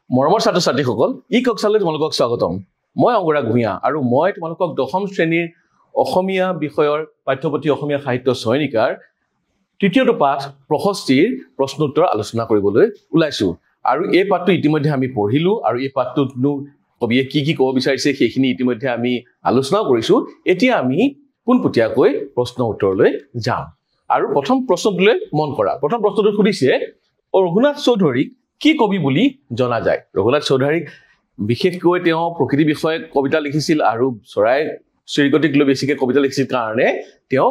মৰমৰ ছাত্ৰ-ছাত্ৰীসকল ই কক্সালৈ তোমালোকক স্বাগতম মই অংগৰাগ ভূঞা আৰু মই তোমালোকক দশম শ্ৰেণীৰ অসমীয়া বিষয়ৰ পাঠ্যপুথি অসমীয়া সাহিত্য সৈনিকাৰ তৃতীয়টো পাঠ প্ৰশস্তিৰ প্ৰশ্ন উত্তৰ আলোচনা কৰিবলৈ ওলাইছো আৰু এই পাঠটো ইতিমধ্যে আমি পঢ়িলো আৰু এই পাঠটোত কবিয়ে কি কি ক'ব বিচাৰিছে সেইখিনি ইতিমধ্যে আমি আলোচনা কৰিছো এতিয়া আমি পুনপুটিয়াকৈ প্ৰশ্ন উত্তৰলৈ যাম আৰু প্ৰথম প্ৰশ্নটোলৈ মন কৰা প্ৰথম প্ৰশ্নটো সুধিছে ৰঘুনাথ চৌধুৰীক কি কবি বুলি জনা যায় ৰঘুনাথ চৌধুৰীক বিশেষকৈ তেওঁ প্ৰকৃতি বিষয়ে কবিতা লিখিছিল আৰু চৰাই চিৰিকটিক লৈ বেছিকৈ কবিতা লিখিছিল কাৰণে তেওঁ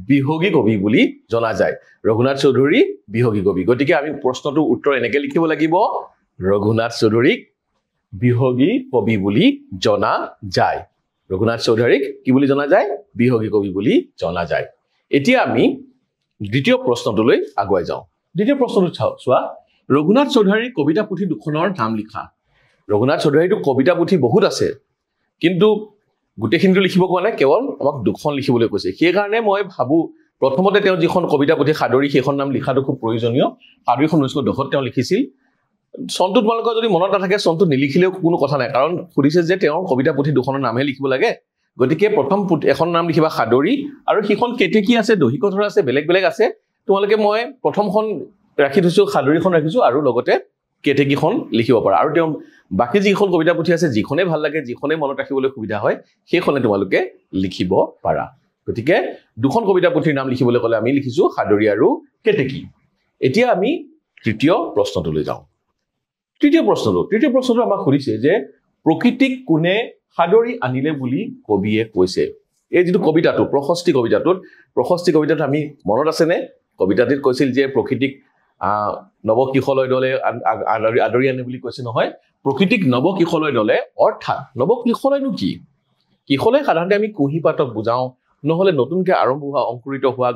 বিহগী কবি বুলি জনা যায় ৰঘুনাথ চৌধুৰী বিহগী কবি গতিকে আমি প্ৰশ্নটোৰ উত্তৰ এনেকৈ লিখিব লাগিব ৰঘুনাথ চৌধুৰীক বিহগী কবি বুলি জনা যায় ৰঘুনাথ চৌধুৰীক কি বুলি জনা যায় বিহগী কবি বুলি জনা যায় এতিয়া আমি দ্বিতীয় প্ৰশ্নটোলৈ আগুৱাই যাওঁ দ্বিতীয় প্ৰশ্নটো চোৱা ৰঘুনাথ চৌধুৰীৰ কবিতা পুথি দুখনৰ নাম লিখা ৰঘুনাথ চৌধুৰীৰ কবিতা পুথি বহুত আছে কিন্তু গোটেইখিনিটো লিখিব কোৱা নাই কেৱল আমাক দুখন লিখিবলৈ কৈছে সেই কাৰণে মই ভাবো প্ৰথমতে তেওঁ যিখন কবিতা পুথি সাদৰী সেইখন নাম লিখাটো খুব প্ৰয়োজনীয় সাদৰীখন 1910 তেওঁ লিখিছিল চনটো তোমালোকৰ যদি মনত নাথাকে চনটো নিলিখিলেও কোনো কথা নাই কাৰণ সুধিছে যে তেওঁৰ কবিতা পুথি দুখনৰ নামহে লিখিব লাগে গতিকে প্ৰথম এখন নাম লিখিবা সাদৰী আৰু সেইখন কেতেকী আছে দহিকথৰ আছে বেলেগ বেলেগ আছে তোমালোকে মই প্ৰথমখন ৰাখি থৈছো সাদৰীখন ৰাখিছো আৰু লগতে কেতেকীখন লিখিব পাৰা আৰু তেওঁ বাকি যিখন কবিতা পুথি আছে যিখনে ভাল লাগে যিখনে মনত ৰাখিবলৈ সুবিধা হয় সেইখনে তোমালোকে লিখিব পাৰা গতিকে দুখন কবিতা পুথিৰ নাম লিখিবলৈ ক'লে আমি লিখিছো সাদৰী আৰু কেতেকী এতিয়া আমি তৃতীয় প্ৰশ্নটোলৈ যাওঁ তৃতীয় প্ৰশ্নটো আমাক সুধিছে যে প্ৰকৃতিক কোনে সাদৰী আনিলে বুলি কবিয়ে কৈছে এই যিটো কবিতাটো প্ৰশস্তি কবিতাটোত আমি মনত আছেনে কবিতাটিত কৈছিল যে প্ৰকৃতিক নৱকিশলয় দলে আদৰি আনে বুলি কৈছে নহয় প্ৰকৃতিক নৱকিশলয় দলে অৰ্থাৎ নৱকিশলয়নো কি কিশলয় সাধাৰণতে আমি কুঁহি পাতক বুজাওঁ নহলে নতুনকৈ আৰম্ভ হোৱা অংকুৰিত হোৱা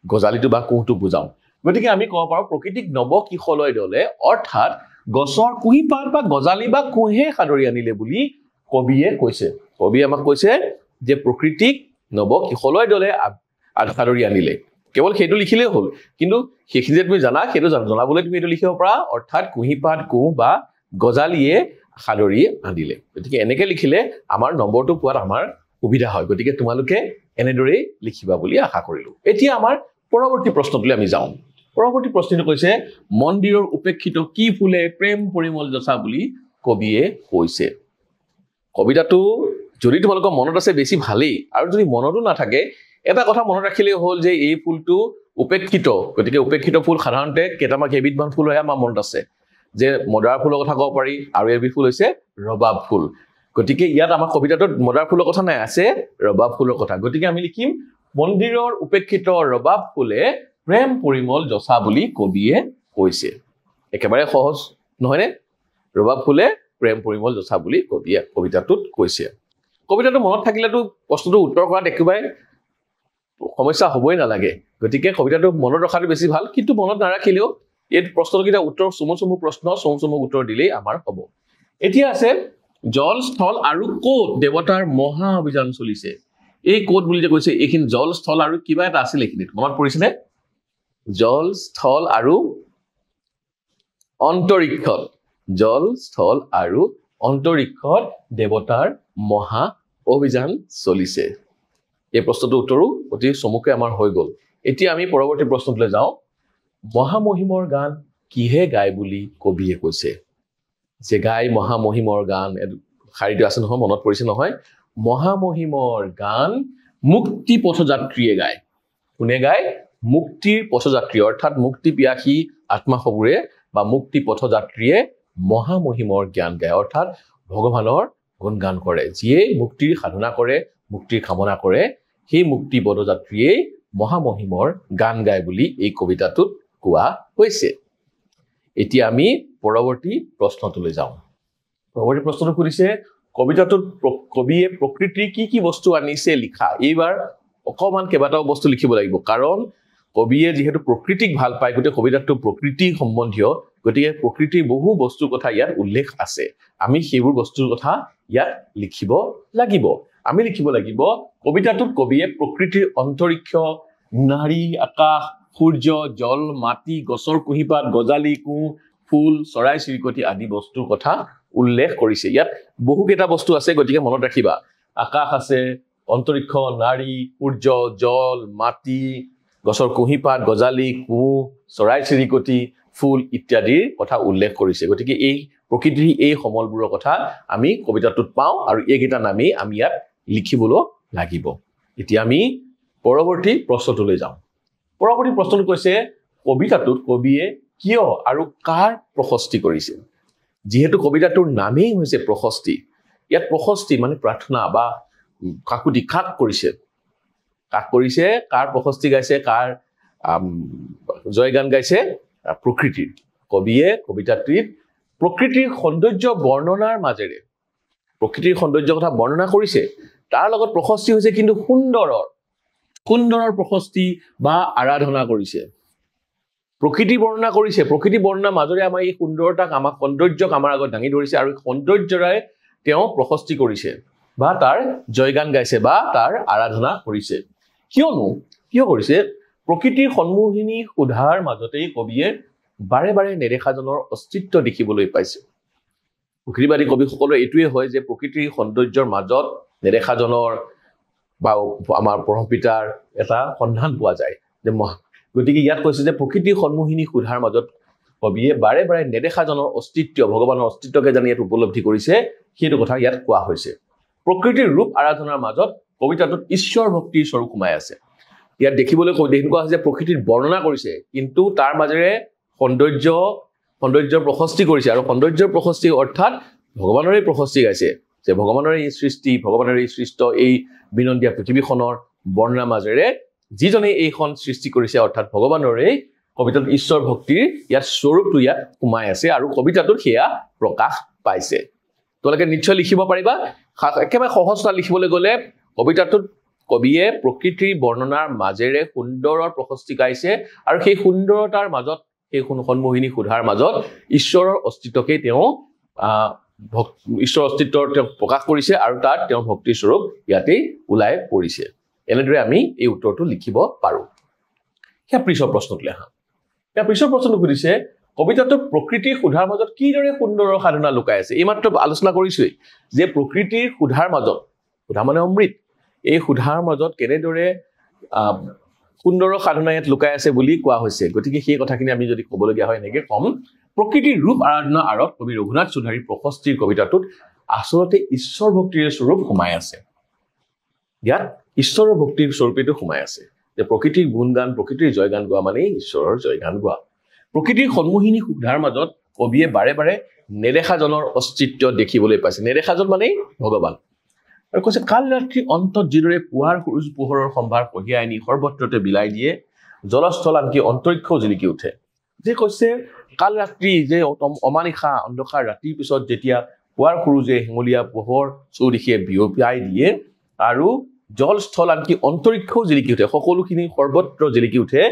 গজালিটো বা কুঁহটো বুজাওঁ গতিকে আমি ক'ব পাৰোঁ প্ৰকৃতিক নৱকিশলয় দলে অৰ্থাৎ গছৰ কুঁহি পাত বা গজালি বা কুঁহে সাদৰি আনিলে বুলি কবিয়ে কৈছে কবিয়ে আমাক কৈছে যে প্ৰকৃতিক নৱকিশলয় দলে সাদৰি আনিলে কেৱল সেইটো লিখিলেই হ'ল কিন্তু সেইখিনি যে তুমি জানা সেইটো জনাবলৈ তুমি এইটো লিখিব পাৰা অৰ্থাৎ কুঁহি পাত কুঁহ বা গজালিয়ে সাদৰি আনিলে গতিকে এনেকৈ লিখিলে আমাৰ নম্বৰটো পোৱাত আমাৰ সুবিধা হয় গতিকে তোমালোকে এনেদৰেই লিখিবা বুলি আশা কৰিলো এতিয়া আমাৰ পৰৱৰ্তী প্ৰশ্নটোলৈ আমি যাওঁ পৰৱৰ্তী প্ৰশ্নটো কৈছে মন্দিৰৰ উপেক্ষিত কি ফুলে প্ৰেম পৰিমল যচা বুলি কবিয়ে কৈছে কবিতাটো যদি তোমালোকৰ মনত আছে বেছি ভালেই আৰু যদি মনতো নাথাকে এটা কথা মনত ৰাখিলেই হ'ল যে এই ফুলটো উপেক্ষিত গতিকে উপেক্ষিত ফুল সাধাৰণতে কেইবিধমান ফুল হয় আমাৰ মনত আছে যে মদাৰ ফুলৰ কথা ক'ব পাৰি আৰু এবিধ ফুল হৈছে ৰবাব ফুল গতিকে ইয়াত আমাৰ কবিতাটোত মদাৰ ফুলৰ কথা নাই আছে ৰবাব ফুলৰ কথা গতিকে আমি লিখিম মন্দিৰৰ উপেক্ষিত ৰবাব ফুলে প্ৰেম পৰিমল যচা বুলি কবিয়ে কৈছে একেবাৰে সহজ নহয়নে ৰবাব ফুলে প্ৰেম পৰিমল যচা বুলি কবিয়ে কবিতাটোত কৈছে কবিতাটো মনত থাকিলেতো প্ৰশ্নটো উত্তৰ কৰাত একেবাৰে সমস্যা হ'বই নালাগে গতিকে কবিতাটো মনত ৰখাটো বেছি ভাল কিন্তু মনত নাৰাখিলেও এই প্ৰশ্নকেইটা উত্তৰ চমু প্ৰশ্ন চমু উত্তৰ দিলেই আমাৰ হ'ব এতিয়া আছে জল স্থল আৰু কোট দেৱতাৰ মহা অভিযান চলিছে এই কোট বুলি যে কৈছে এইখিনি জল স্থল আৰু কিবা এটা আছিল এইখিনিত মনত পৰিছেনে জল স্থল আৰু অন্তৰীক্ষত জল স্থল আৰু অন্তৰীক্ষত দেৱতাৰ মহা অভিযান চলিছে এই প্ৰশ্নটোৰ উত্তৰো অতি চমুকৈ আমাৰ হৈ গ'ল এতিয়া আমি পৰৱৰ্তী প্ৰশ্নটোলৈ যাওঁ মহামহিমৰ গান কিহে গায় বুলি কবিয়ে কৈছে যে গায় মহামহিমৰ গান শাৰীটো আছে নহয় মনত পৰিছে নহয় মহামহিমৰ গান মুক্তি পথযাত্ৰীয়ে গায় কোনে গায় মুক্তিৰ পথযাত্ৰী অৰ্থাৎ মুক্তি পিয়াসী আত্মাসমূহে বা মুক্তি পথযাত্ৰীয়ে মহামহিমৰ জ্ঞান গায় অৰ্থাৎ ভগৱানৰ গুণগান কৰে যিয়ে মুক্তিৰ সাধনা কৰে মুক্তিৰ কামনা কৰে সেই মুক্তি পথযাত্ৰীয়ে মহামহিমৰ গান গায় বুলি এই কবিতাটোত কোৱা হৈছে এতিয়া আমি পৰৱৰ্তী প্ৰশ্নটোলৈ যাওঁ পৰৱৰ্তী প্ৰশ্নটো সুধিছে কবিতাটোত কবিয়ে প্ৰকৃতিৰ কি বস্তু আনিছে লিখা এইবাৰ অকমান কেইবাটাও বস্তু লিখিব লাগিব কাৰণ কবিয়ে যিহেতু প্ৰকৃতিক ভাল পায় গতিকে কবিতাটো প্ৰকৃতি সম্বন্ধীয় গতিকে প্ৰকৃতিৰ বহু বস্তুৰ কথা ইয়াত উল্লেখ আছে আমি সেইবোৰ বস্তুৰ কথা ইয়াত লিখিব লাগিব আমি লিখিব লাগিব কবিতাটোত কবিয়ে প্ৰকৃতিৰ অন্তৰীক্ষ নাৰী আকাশ সূৰ্য জল মাটি গছৰ কুঁহিপাত গজালি কুঁ ফুল চৰাই চিৰিকটি আদি বস্তুৰ কথা উল্লেখ কৰিছে ইয়াত বহুকেইটা বস্তু আছে গতিকে মনত ৰাখিবা আকাশ আছে অন্তৰিক্ষ নাৰী সূৰ্য জল মাটি গছৰ কুঁহিপাত গজালি কুঁ চৰাই চিৰিকটি ফুল ইত্যাদিৰ কথা উল্লেখ কৰিছে গতিকে এই প্ৰকৃতিৰ এই সমলবোৰৰ কথা আমি কবিতাটোত পাওঁ আৰু এইকেইটা নামেই আমি ইয়াত লিখিবলৈ লাগিব এতিয়া আমি পৰৱৰ্তী প্ৰশ্নটোলৈ যাওঁ পৰৱৰ্তী প্ৰশ্নটো কৈছে কবিতাটোত কবিয়ে কিয় আৰু কাৰ প্ৰশস্তি কৰিছে যেহেতু কবিতাটোৰ নামেই হৈছে প্ৰশস্তি ইয়াত প্ৰশস্তি মানে প্ৰাৰ্থনা বা কাকুতি কাক কৰিছে কাৰ প্ৰশস্তি গাইছে কাৰ জয়গান গাইছে প্ৰকৃতিৰ কবিয়ে কবিতাটিত প্ৰকৃতিৰ সৌন্দৰ্য বৰ্ণনাৰ মাজেৰে প্ৰকৃতিৰ সৌন্দৰ্য কথা বৰ্ণনা কৰিছে তাৰ লগত প্ৰশস্তি হৈছে কিন্তু সুন্দৰৰ প্ৰশস্তি বা আৰাধনা কৰিছে প্ৰকৃতি বৰ্ণনা কৰিছে প্ৰকৃতি বৰ্ণনাৰ মাজেৰে আমাৰ এই সুন্দৰতাক আমাক সৌন্দৰ্যক আমাৰ আগত দাঙি ধৰিছে আৰু সৌন্দৰ্যৰে তেওঁ প্ৰশস্তি কৰিছে বা তাৰ জয়গান গাইছে বা তাৰ আৰাধনা কৰিছে কিয় কৰিছে প্ৰকৃতিৰ সন্মুখীনী সুধাৰ মাজতেই কবিয়ে বাৰে বাৰে নেদেখাজনৰ অস্তিত্ব দেখিবলৈ পাইছে প্ৰকৃতিবাদী কবিসকলৰ এইটোৱে হয় যে প্ৰকৃতিৰ সৌন্দৰ্যৰ মাজত নেদেখাজনৰ বা আমাৰ পৰমপিতাৰ এটা সন্ধান পোৱা যায় যে গতিকে ইয়াত কৈছে যে প্ৰকৃতিৰ সন্মুখীনী সুধাৰ মাজত কবিয়ে বাৰে বাৰে নেদেখাজনৰ অস্তিত্ব ভগৱানৰ অস্তিত্বকে জানি ইয়াত উপলব্ধি কৰিছে সেইটো কথা ইয়াত কোৱা হৈছে প্ৰকৃতিৰ ৰূপ আৰাধনাৰ মাজত কবিতাটোত ঈশ্বৰ ভক্তিৰ স্বৰূপ সোমাই আছে ইয়াত দেখিবলৈ কোৱা হৈছে প্ৰকৃতিৰ বৰ্ণনা কৰিছে কিন্তু তাৰ মাজেৰে সৌন্দৰ্যৰ প্ৰশস্তি কৰিছে আৰু সৌন্দৰ্যৰ প্ৰশস্তি অৰ্থাৎ ভগৱানৰে প্ৰশস্তি গাইছে যে ভগৱানৰে এই সৃষ্টি ভগৱানৰে এই সৃষ্ট এই বিনন্দীয়া পৃথিৱীখনৰ বৰ্ণনাৰ মাজেৰে যিজনে এইখন সৃষ্টি কৰিছে অৰ্থাৎ ভগৱানৰে কবিতাত ঈশ্বৰ ভক্তিৰ ইয়াত স্বৰূপটো ইয়াত সোমাই আছে আৰু কবিতাটোত সেয়া প্ৰকাশ পাইছে তোমালোকে নিশ্চয় লিখিব পাৰিবা একেবাৰে সহজতা লিখিবলৈ গ'লে কবিতাটোত কবিয়ে প্ৰকৃতিৰ বৰ্ণনাৰ মাজেৰে সুন্দৰৰ প্ৰশস্তি গাইছে আৰু সেই সুন্দৰতাৰ মাজত সেই সন্মোহিনী সুধাৰ মাজত ঈশ্বৰৰ অস্তিত্বকে তেওঁ ঈশ্বৰৰ অস্তিত্বৰ তেওঁ প্ৰকাশ কৰিছে আৰু তাত তেওঁৰ ভক্তিৰ স্বৰূপ ইয়াতেই ওলাই পৰিছে এনেদৰে আমি এই উত্তৰটো লিখিব পাৰোঁ সেয়া পিছৰ প্ৰশ্নটোলৈ আহা এতিয়া পিছৰ প্ৰশ্নটো সুধিছে কবিতাটোত প্ৰকৃতিৰ সুধাৰ মাজত কিদৰে সুন্দৰৰ সাধনা লুকাই আছে এইমাত্ৰ আলোচনা কৰিছোৱেই যে প্ৰকৃতিৰ সুধাৰ মাজত সুধা মানে অমৃত এই সুধাৰ মাজত কেনেদৰে সুন্দৰৰ সাধনা ইয়াত লুকাই আছে বুলি কোৱা হৈছে গতিকে সেই কথাখিনি আমি যদি ক'বলগীয়া হয় এনেকৈ কম প্ৰকৃতিৰ ৰূপ আৰাধনা আঁৰত কবি ৰঘুনাথ চৌধুৰীৰ প্ৰশস্তিৰ কবিতাটোত আচলতে ঈশ্বৰ ভক্তিৰ স্বৰূপ সোমাই আছে ইয়াত ঈশ্বৰৰ ভক্তিৰ স্বৰূপেটো সোমাই আছে যে প্ৰকৃতিৰ গুণগান প্ৰকৃতিৰ জয়গান গোৱা মানে ঈশ্বৰৰ জয়গান গোৱা প্ৰকৃতিৰ সন্মোহিনী সুধাৰ মাজত কবিয়ে বাৰে বাৰে নেদেখাজনৰ অস্তিত্ব দেখিবলৈ পাইছে নেদেখাজন মানে ভগৱান আৰু কৈছে কাল ৰাত্ৰি অন্তত যিদৰে পুৱাৰ সূৰুজ পোহৰৰ সম্ভাৰ কঢ়িয়াই আনি সৰ্বত্ৰতে বিলাই দিয়ে জলস্থল আনকি অন্তৰিক্ষও জিলিকি উঠে যে কৈছে কাল ৰাত্ৰি যে অমানিশা অন্ধকাৰ ৰাতিৰ পিছত যেতিয়া পুৱাৰ সূৰুজে হেঙুলীয়া পোহৰ চৌদিশে বিয়পাই দিয়ে আৰু জলস্থল আনকি অন্তৰিক্ষও জিলিকি উঠে সকলোখিনি সৰ্বত্ৰ জিলিকি উঠে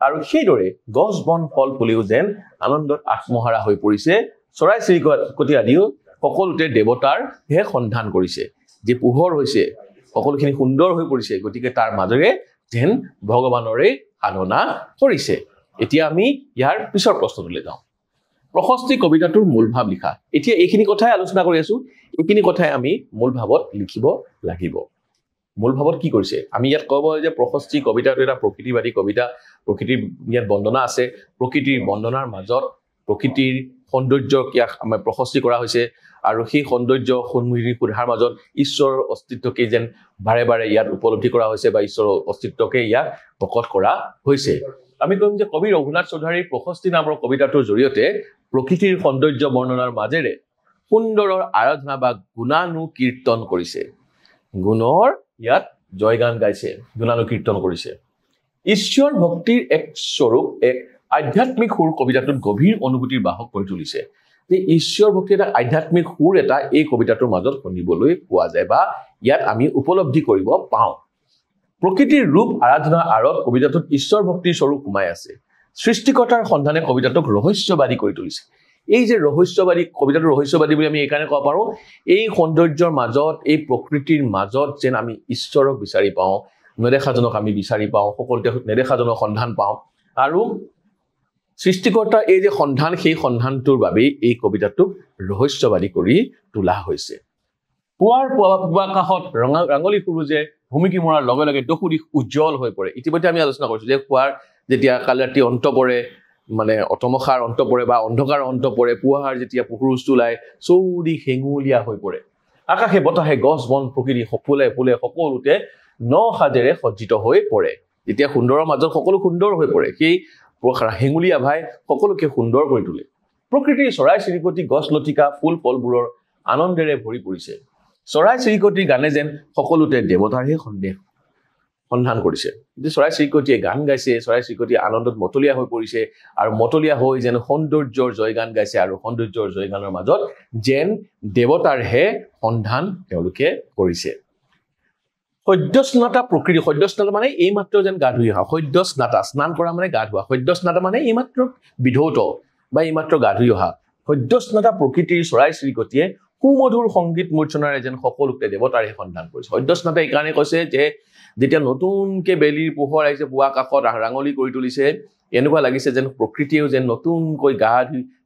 আৰু সেইদৰে গছ বন ফল ফুলেও যেন আনন্দত আত্মহাৰা হৈ পৰিছে চৰাই চিৰিকটি আদিও সকলোতে দেৱতাৰ হে সন্ধান কৰিছে যে পোহৰ হৈছে সকলোখিনি সুন্দৰ হৈ পৰিছে গতিকে তাৰ মাজেৰে যেন ভগৱানৰে সাধনা কৰিছে এতিয়া আমি ইয়াৰ পিছৰ প্ৰশ্নটোলৈ যাওঁ প্ৰশস্তি কবিতাটোৰ মূল ভাৱ লিখা এতিয়া এইখিনি কথাই আলোচনা কৰি আছো এইখিনি কথাই আমি মূল ভাৱত লিখিব লাগিব মূল ভাৱত কি কৰিছে আমি ইয়াত ক'ব যে প্ৰশস্তি কবিতাটো এটা প্ৰকৃতিবাদী কবিতা প্ৰকৃতিৰ ইয়াত বন্দনা আছে প্ৰকৃতিৰ বন্দনাৰ মাজত প্ৰকৃতিৰ সৌন্দৰ্যক ইয়াক আমাৰ প্ৰশস্তি কৰা হৈছে আৰু সেই সৌন্দৰ্য সন্মুখীন সুধাৰ মাজত ঈশ্বৰৰ অস্তিত্বকে যেন বাৰে বাৰে ইয়াত উপলব্ধি কৰা হৈছে বা ঈশ্বৰৰ অস্তিত্বকে ইয়াক প্ৰকট কৰা হৈছে আমি কম যে কবি ৰঘুনাথ চৌধুৰীৰ প্ৰশস্তি নামৰ কবিতাটোৰ জৰিয়তে প্ৰকৃতিৰ সৌন্দৰ্য বৰ্ণনাৰ মাজেৰে সুন্দৰৰ আৰাধনা বা গুণানুকীৰ্তন কৰিছে গুণৰ ইয়াত জয়গান গাইছে গুণানুকীৰ্তন কৰিছে ঈশ্বৰ ভক্তিৰ এক স্বৰূপ এক আধ্যাত্মিক সুৰ কবিতাটোত গভীৰ অনুভূতিৰ বাহক কৰি তুলিছে যে ঈশ্বৰ ভক্তিৰ এটা আধ্যাত্মিক সুৰ এটা এই কবিতাটোৰ মাজত শুনিবলৈ পোৱা যায় বা ইয়াত আমি উপলব্ধি কৰিব পাওঁ প্ৰকৃতিৰ ৰূপ আৰাধনা আঁৰত কবিতাটোত ঈশ্বৰ ভক্তিৰ স্বৰূপ সোমাই আছে সৃষ্টিকৰ্তাৰ সন্ধানে কবিতাটোক ৰহস্যবাদী কৰি তুলিছে এই যে ৰহস্যবাদী কবিতাটো ৰহস্যবাদী বুলি আমি এইকাৰণে ক'ব পাৰোঁ এই সৌন্দৰ্যৰ মাজত এই প্ৰকৃতিৰ মাজত যেন আমি ঈশ্বৰক বিচাৰি পাওঁ নেদেখাজনক আমি বিচাৰি পাওঁ সকলোতে নেদেখাজনৰ সন্ধান পাওঁ আৰু সৃষ্টিকৰ্তাৰ এই যে সন্ধান সেই সন্ধানটোৰ বাবেই এই কবিতাটোক ৰহস্যবাদী কৰি তোলা হৈছে পুৱাৰ পুৱা কাষত ৰাঙলী সুৰুজে ভূমিকি মৰাৰ লগে লগে দকুদিশ উজ্জ্বল হৈ পৰে ইতিমধ্যে আমি আলোচনা কৰিছো যে পুৱাৰ যেতিয়া কালি ৰাতি অন্ত পৰে মানে অতমখাৰ অন্ত পৰে বা অন্ধকাৰ অন্ত পৰে পুৱাৰ যেতিয়া পুৰুষ ওলাই চৌদিশ হেঙুলীয়া হৈ পৰে আকাশে বতাহে গছ বন প্ৰকৃতি ফুলে ফুলে সকলোতে ন সাজেৰে সজ্জিত হৈ পৰে যেতিয়া সুন্দৰৰ মাজত সকলো সুন্দৰ হৈ পৰে সেই হেঙুলীয়া ভাই সকলোকে সুন্দৰ কৰি তোলে প্ৰকৃতিৰ চৰাই চিৰিকটি গছ লতিকা ফুল ফলবোৰৰ আনন্দেৰে ভৰি পৰিছে চৰাই চিৰিকটিৰ গানে যেন সকলোতে দেৱতাৰহে সন্ধান কৰিছে যে চৰাই চিৰিকটিয়ে গান গাইছে চৰাই চিৰিকটিয়ে আনন্দত মতলীয়া হৈ পৰিছে আৰু মতলীয়া হৈ যেন সৌন্দৰ্যৰ জয়গান গাইছে আৰু সৌন্দৰ্যৰ জয়গানৰ মাজত যেন দেৱতাৰহে সন্ধান তেওঁলোকে কৰিছে সদ্যস্নাতা প্ৰকৃতি সদ্যস্নাতা মানে এই মাত্ৰ যেন গা ধুই অহা সদ্যস্নাতা স্নান কৰা মানে গা ধোৱা সদ্যস্নাতা মানে এই মাত্ৰ বিধৌত বা এই মাত্ৰ গা ধুই অহা সদ্যস্নাতা প্ৰকৃতিৰ চৰাই চিৰিকটিয়ে সুমধুৰ সংগীত মূৰ্ছনাৰে যেন সকলোকে দেৱতাৰহে সন্ধান কৰিছে সদ্যস্নাতা এই কাৰণে কৈছে যে যেতিয়া নতুনকে বেলিৰ পোহৰ আহিছে পুৱা কাষত ৰাঙলী কৰি তুলিছে এনেকুৱা লাগিছে যেন প্ৰকৃতিয়েও যেন নতুনকৈ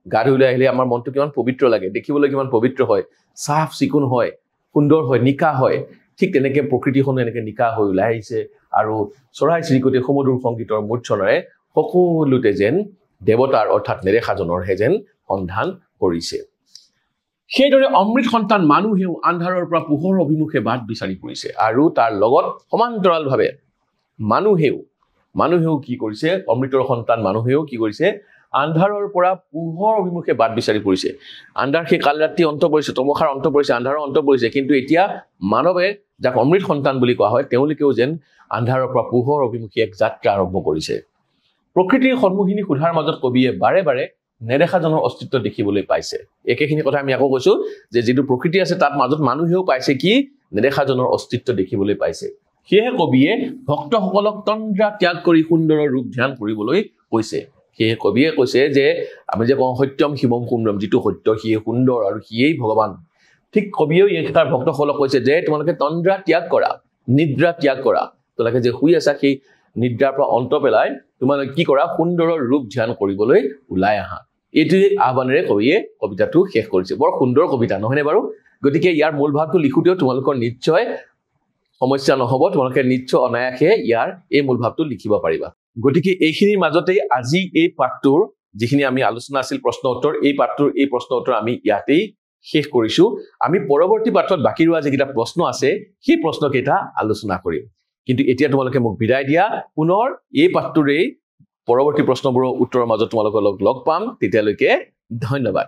গা ধুই আহিলে আমাৰ মনটো কিমান পবিত্ৰ লাগে দেখিবলৈ কিমান পবিত্ৰ হয় সাফ চিকুণ হয় সুন্দৰ হয় নিকা হয় ঠিক তেনেকে প্ৰকৃতিখনো এনেকে নিকা হৈ ওলাই আহিছে আৰু চৰাই চিৰিকটি সুমধুৰ সংগীতৰ মূৰ্ছনাৰে সকলোতে যেন দেৱতাৰ অৰ্থাৎ নেদেখাজনৰহে যেন সন্ধান কৰিছে সেইদৰে অমৃত সন্তান মানুহেও আন্ধাৰৰ পৰা পোহৰ অভিমুখে বাট বিচাৰি ফুৰিছে আৰু তাৰ লগত সমান্তৰালভাৱে মানুহেও কি কৰিছে অমৃতৰ সন্তান মানুহেও কি কৰিছে আন্ধাৰৰ পৰা পোহৰ অভিমুখে বাট বিচাৰি ফুৰিছে আন্ধাৰ সেই কাল ৰাতি অন্ত পৰিছে তমখাৰ অন্ত পৰিছে আন্ধাৰৰ অন্ত পৰিছে কিন্তু এতিয়া মানৱে যাক অমৃত সন্তান বুলি কোৱা হয় তেওঁলোকেও যেন আন্ধাৰৰ পৰা পোহৰ অভিমুখে এক যাত্ৰা আৰম্ভ কৰিছে প্ৰকৃতিৰ সন্মুখীনি সুধাৰ মাজত কবিয়ে বাৰে বাৰে নেদেখাজনৰ অস্তিত্ব দেখিবলৈ পাইছে একেখিনি কথা আমি আকৌ কৈছো যে যিটো প্ৰকৃতি আছে তাত মাজত মানুহেও পাইছে কি নেদেখাজনৰ অস্তিত্ব দেখিবলৈ পাইছে সেয়ে কবিয়ে ভক্তসকলক তন্দ্ৰা ত্যাগ কৰি সুন্দৰৰ ৰূপ ধ্যান কৰিবলৈ কৈছে সেয়ে কবিয়ে কৈছে যে আমি যে কওঁ সত্যম শিৱম সুন্দৰম যিটো সত্য সিয়ে সুন্দৰ আৰু সিয়েই ভগৱান ঠিক কবিয়েও এই তাৰ ভক্তসকলক কৈছে যে তোমালোকে তন্দ্ৰা ত্যাগ কৰা নিদ্ৰা ত্যাগ কৰা তোমালোকে যে শুই আছা সেই নিদ্ৰাৰ পৰা অন্ত পেলাই তোমালোকে কি কৰা সুন্দৰৰ ৰূপ ধ্যান কৰিবলৈ ওলাই আহা এইটোৱে আহ্বানেৰে কবিয়ে কবিতাটো শেষ কৰিছে বৰ সুন্দৰ কবিতা নহয়নে বাৰু গতিকে ইয়াৰ মূল ভাৱটো লিখোতেও তোমালোকৰ নিশ্চয় সমস্যা নহব তোমালোকে নিশ্চয় অনায়াসে ইয়াৰ এই মূল ভাৱটো লিখিব পাৰিবা গতিকে এইখিনিৰ মাজতে আজি এই পাঠটোৰ যিখিনি আমি আলোচনা আছিল প্ৰশ্ন উত্তৰ এই পাঠটোৰ এই প্ৰশ্ন উত্তৰ আমি ইয়াতেই শেষ কৰিছো আমি পৰৱৰ্তী পাঠত বাকি ৰোৱা যিকেইটা প্ৰশ্ন আছে সেই প্ৰশ্নকেইটা আলোচনা কৰিম কিন্তু এতিয়া তোমালোকে মোক বিদায় দিয়া পুনৰ এই পাঠটোৰেই পৰৱৰ্তী প্ৰশ্নবোৰৰ উত্তৰৰ মাজত তোমালোকক লগ পাম তেতিয়ালৈকে ধন্যবাদ